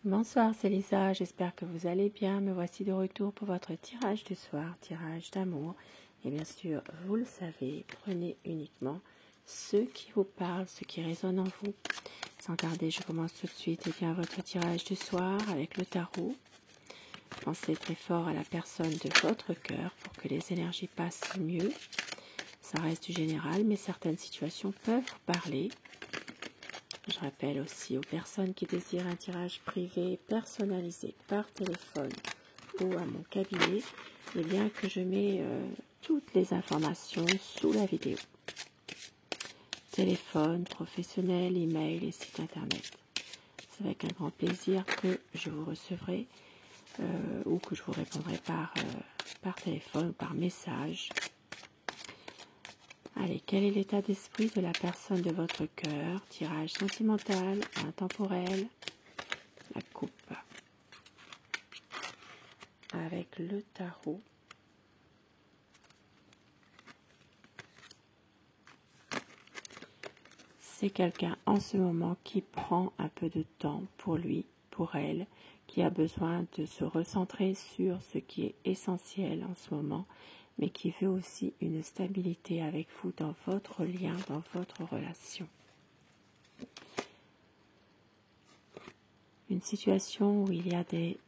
Bonsoir, c'est Lisa, j'espère que vous allez bien. Me voici de retour pour votre tirage du soir, tirage d'amour. Et bien sûr, vous le savez, prenez uniquement ce qui vous parle, ce qui résonne en vous. Sans tarder, je commence tout de suite votre tirage du soir avec le tarot. Pensez très fort à la personne de votre cœur pour que les énergies passent mieux. Ça reste du général, mais certaines situations peuvent vous parler. Je rappelle aussi aux personnes qui désirent un tirage privé personnalisé par téléphone ou à mon cabinet, eh bien que je mets toutes les informations sous la vidéo. Téléphone, professionnel, email et site internet. C'est avec un grand plaisir que je vous recevrai ou que je vous répondrai par téléphone ou par message. Allez, quel est l'état d'esprit de la personne de votre cœur? Tirage sentimental, intemporel, la coupe. Avec le tarot. C'est quelqu'un en ce moment qui prend un peu de temps pour lui, pour elle, qui a besoin de se recentrer sur ce qui est essentiel en ce moment, mais qui veut aussi une stabilité avec vous dans votre lien, dans votre relation. Une situation où il y a des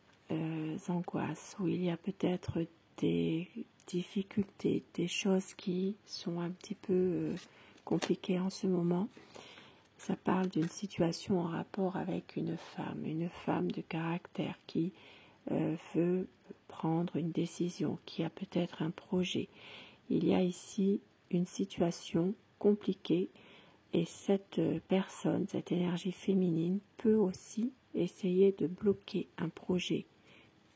angoisses, où il y a peut-être des difficultés, des choses qui sont un petit peu compliquées en ce moment. Ça parle d'une situation en rapport avec une femme de caractère qui veut prendre une décision, qui a peut-être un projet. Il y a ici une situation compliquée et cette personne, cette énergie féminine peut aussi essayer de bloquer un projet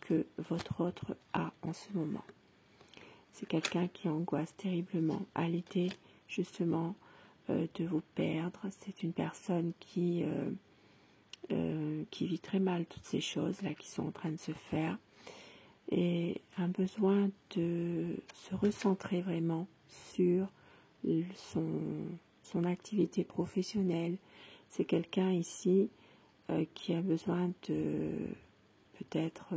que votre autre a en ce moment. C'est quelqu'un qui angoisse terriblement à l'idée justement de vous perdre. C'est une personne qui vit très mal toutes ces choses-là qui sont en train de se faire et a besoin de se recentrer vraiment sur son activité professionnelle. C'est quelqu'un ici qui a besoin de peut-être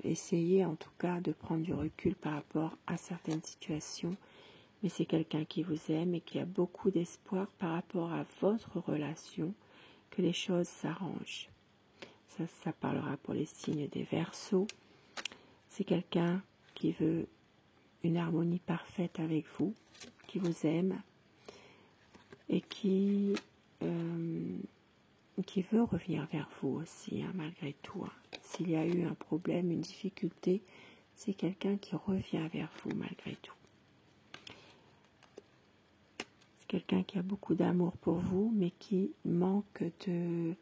essayer en tout cas de prendre du recul par rapport à certaines situations, mais c'est quelqu'un qui vous aime et qui a beaucoup d'espoir par rapport à votre relation, que les choses s'arrangent. Ça parlera pour les signes des Verseaux. C'est quelqu'un qui veut une harmonie parfaite avec vous, qui vous aime et qui veut revenir vers vous aussi, malgré tout. S'il y a eu un problème, une difficulté, c'est quelqu'un qui revient vers vous malgré tout. C'est quelqu'un qui a beaucoup d'amour pour vous, mais qui manque de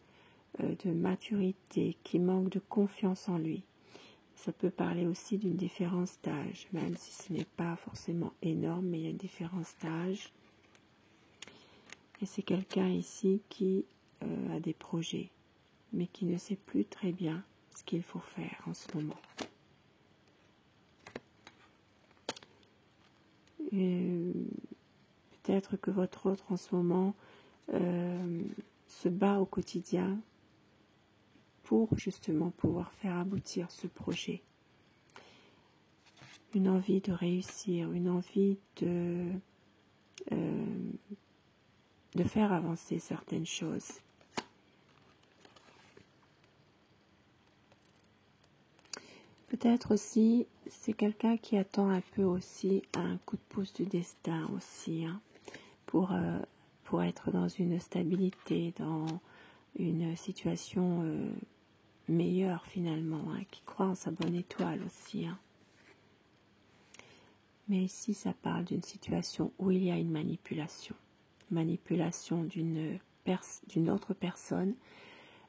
maturité, qui manque de confiance en lui. Ça peut parler aussi d'une différence d'âge, même si ce n'est pas forcément énorme, mais il y a une différence d'âge. Et c'est quelqu'un ici qui a des projets, mais qui ne sait plus très bien ce qu'il faut faire en ce moment. Peut-être que votre autre en ce moment se bat au quotidien pour justement pouvoir faire aboutir ce projet. Une envie de réussir, une envie de faire avancer certaines choses. Peut-être aussi, c'est quelqu'un qui attend un peu aussi un coup de pouce du destin aussi, pour être dans une stabilité, dans une situation meilleure finalement, qui croit en sa bonne étoile aussi. Mais ici, ça parle d'une situation où il y a une manipulation d'une autre personne.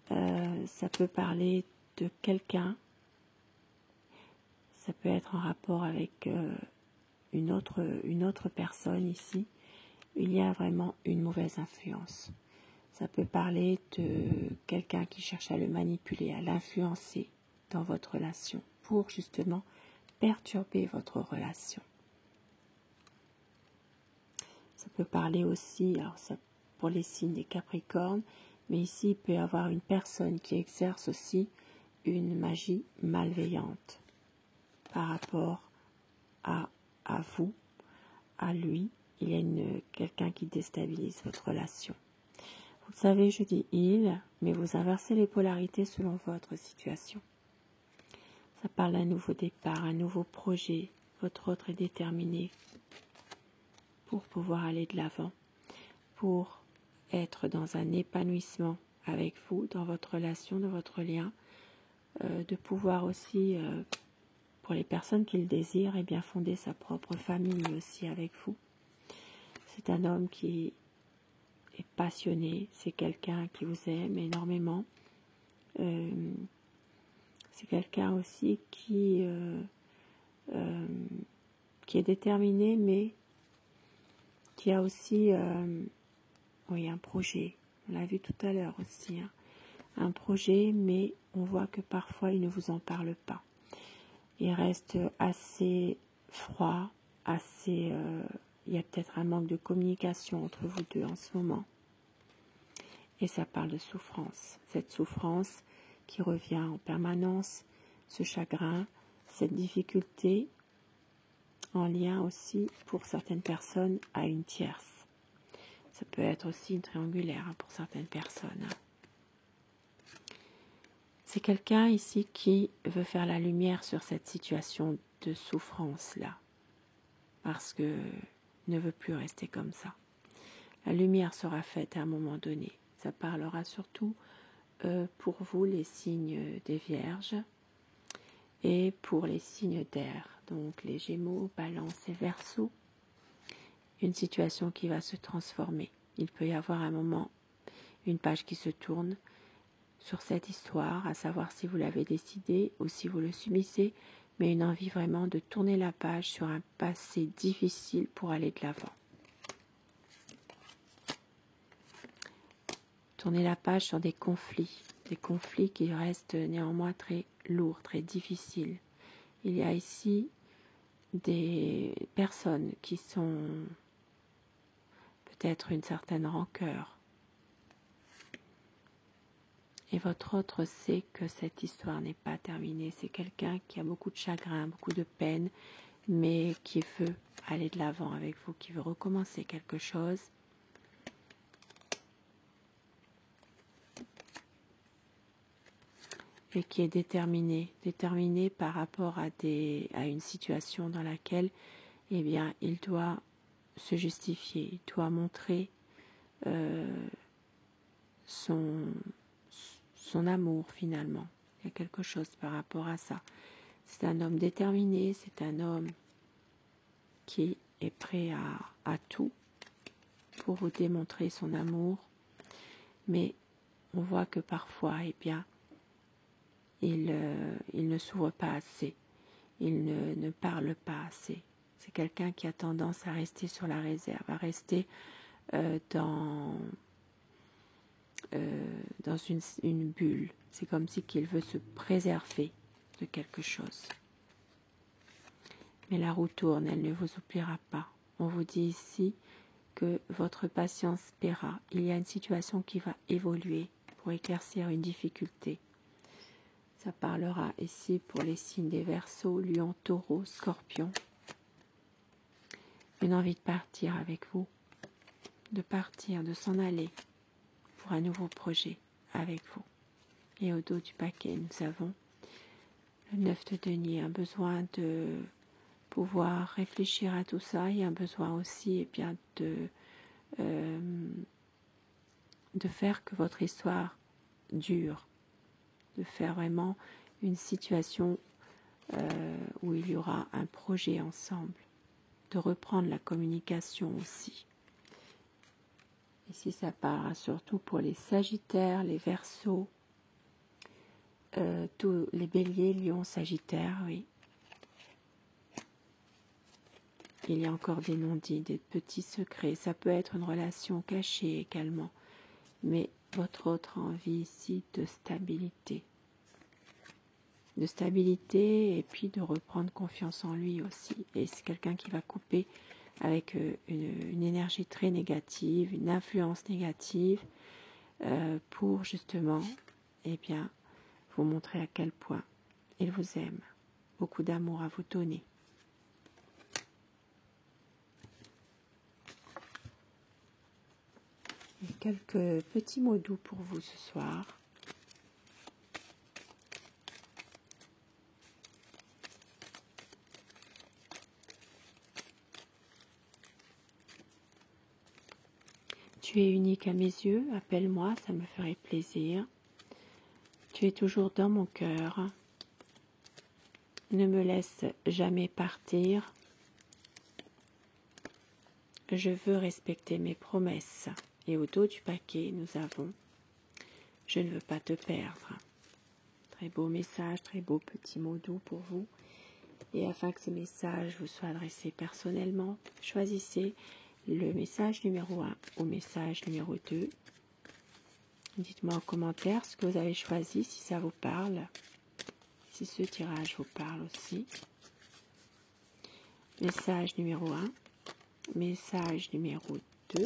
Ça peut parler de quelqu'un. Ça peut être en rapport avec une autre personne ici. Il y a vraiment une mauvaise influence. Ça peut parler de quelqu'un qui cherche à le manipuler, à l'influencer dans votre relation pour justement perturber votre relation. Ça peut parler aussi, alors ça, pour les signes des Capricornes, Mais ici, il peut y avoir une personne qui exerce aussi une magie malveillante par rapport à vous, à lui. Il y a quelqu'un qui déstabilise votre relation. Vous savez, je dis il, mais vous inversez les polarités selon votre situation. Ça parle d'un nouveau départ, un nouveau projet. Votre autre est déterminé pour pouvoir aller de l'avant, pour être dans un épanouissement avec vous, dans votre relation, dans votre lien, de pouvoir aussi, pour les personnes qui le désirent, eh bien fonder sa propre famille aussi avec vous. C'est un homme qui est passionné, c'est quelqu'un qui vous aime énormément. C'est quelqu'un aussi qui est déterminé, mais qui a aussi oui, un projet. On l'a vu tout à l'heure aussi. Hein. Un projet, mais on voit que parfois il ne vous en parle pas. Il reste assez froid, assez... il y a peut-être un manque de communication entre vous deux en ce moment. Et ça parle de souffrance. Cette souffrance qui revient en permanence, ce chagrin, cette difficulté en lien aussi pour certaines personnes à une tierce. Ça peut être aussi une triangulaire pour certaines personnes. C'est quelqu'un ici qui veut faire la lumière sur cette situation de souffrance-là, parce que ne veut plus rester comme ça. La lumière sera faite à un moment donné. Ça parlera surtout pour vous les signes des Vierges et pour les signes d'air, donc les Gémeaux, Balance et Verseau. Une situation qui va se transformer. Il peut y avoir un moment, une page qui se tourne sur cette histoire, à savoir si vous l'avez décidé ou si vous le subissez, mais une envie vraiment de tourner la page sur un passé difficile pour aller de l'avant. Tourner la page sur des conflits qui restent néanmoins très lourds, très difficiles. Il y a ici des personnes qui sont peut-être une certaine rancœur. Et votre autre sait que cette histoire n'est pas terminée. C'est quelqu'un qui a beaucoup de chagrin, beaucoup de peine, mais qui veut aller de l'avant avec vous, qui veut recommencer quelque chose. Et qui est déterminé par rapport à une situation dans laquelle, eh bien, il doit se justifier, il doit montrer son amour finalement. Il y a quelque chose par rapport à ça. C'est un homme déterminé, c'est un homme qui est prêt à tout pour vous démontrer son amour, mais on voit que parfois, eh bien, il ne s'ouvre pas assez, il ne parle pas assez. C'est quelqu'un qui a tendance à rester sur la réserve, à rester dans une bulle. C'est comme si qu'il veut se préserver de quelque chose. Mais la roue tourne, elle ne vous oubliera pas. On vous dit ici que votre patience paiera. Il y a une situation qui va évoluer pour éclaircir une difficulté. Ça parlera ici pour les signes des Verseaux, Lion, Taureau, Scorpion. Une envie de partir avec vous, de partir, de s'en aller pour un nouveau projet avec vous. Et au dos du paquet, nous avons le 9 de denier, un besoin de pouvoir réfléchir à tout ça et un besoin aussi eh bien, de faire que votre histoire dure, de faire vraiment une situation où il y aura un projet ensemble, de reprendre la communication aussi. Ici, ça part surtout pour les Sagittaires, les Verseaux, tous les Béliers, Lions, Sagittaires, oui. Il y a encore des non-dits, des petits secrets. Ça peut être une relation cachée également. Mais votre autre envie ici de stabilité. De stabilité et puis de reprendre confiance en lui aussi. Et c'est quelqu'un qui va couper avec une énergie très négative, une influence négative, pour justement, eh bien, vous montrer à quel point il vous aime. Beaucoup d'amour à vous donner. Et quelques petits mots doux pour vous ce soir. Tu es unique à mes yeux, appelle-moi, ça me ferait plaisir. Tu es toujours dans mon cœur. Ne me laisse jamais partir. Je veux respecter mes promesses. Et au dos du paquet, nous avons « Je ne veux pas te perdre ». Très beau message, très beau petit mot doux pour vous. Et afin que ce message vous soit adressé personnellement, choisissez le message numéro 1 ou message numéro 2. Dites-moi en commentaire ce que vous avez choisi, si ça vous parle, si ce tirage vous parle aussi. Message numéro 1, message numéro 2.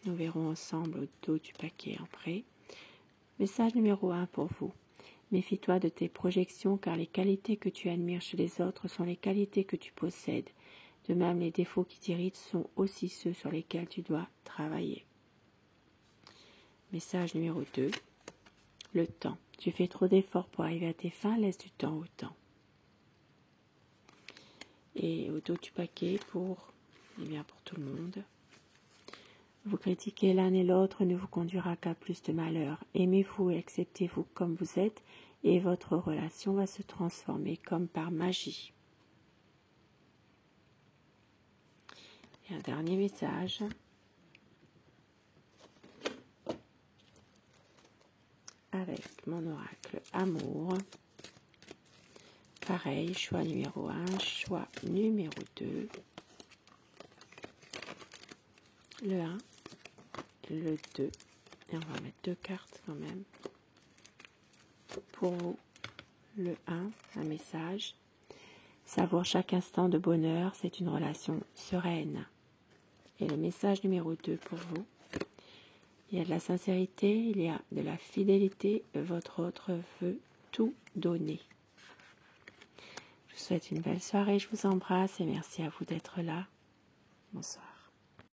Nous verrons ensemble au dos du paquet après. Message numéro 1 pour vous. Méfie-toi de tes projections car les qualités que tu admires chez les autres sont les qualités que tu possèdes. De même, les défauts qui t'irritent sont aussi ceux sur lesquels tu dois travailler. Message numéro 2. Le temps. Tu fais trop d'efforts pour arriver à tes fins, laisse du temps au temps. Et au dos du paquet pour tout le monde. Vous critiquer l'un et l'autre ne vous conduira qu'à plus de malheur. Aimez-vous et acceptez-vous comme vous êtes et votre relation va se transformer comme par magie. Et un dernier message. Avec mon oracle amour. Pareil, choix numéro 1, choix numéro 2. Le 1, le 2. Et on va mettre 2 cartes quand même. Pour vous, le 1, un message. Savoir chaque instant de bonheur, c'est une relation sereine. Et le message numéro 2 pour vous. Il y a de la sincérité, il y a de la fidélité, votre autre veut tout donner. Je vous souhaite une belle soirée, je vous embrasse et merci à vous d'être là. Bonsoir.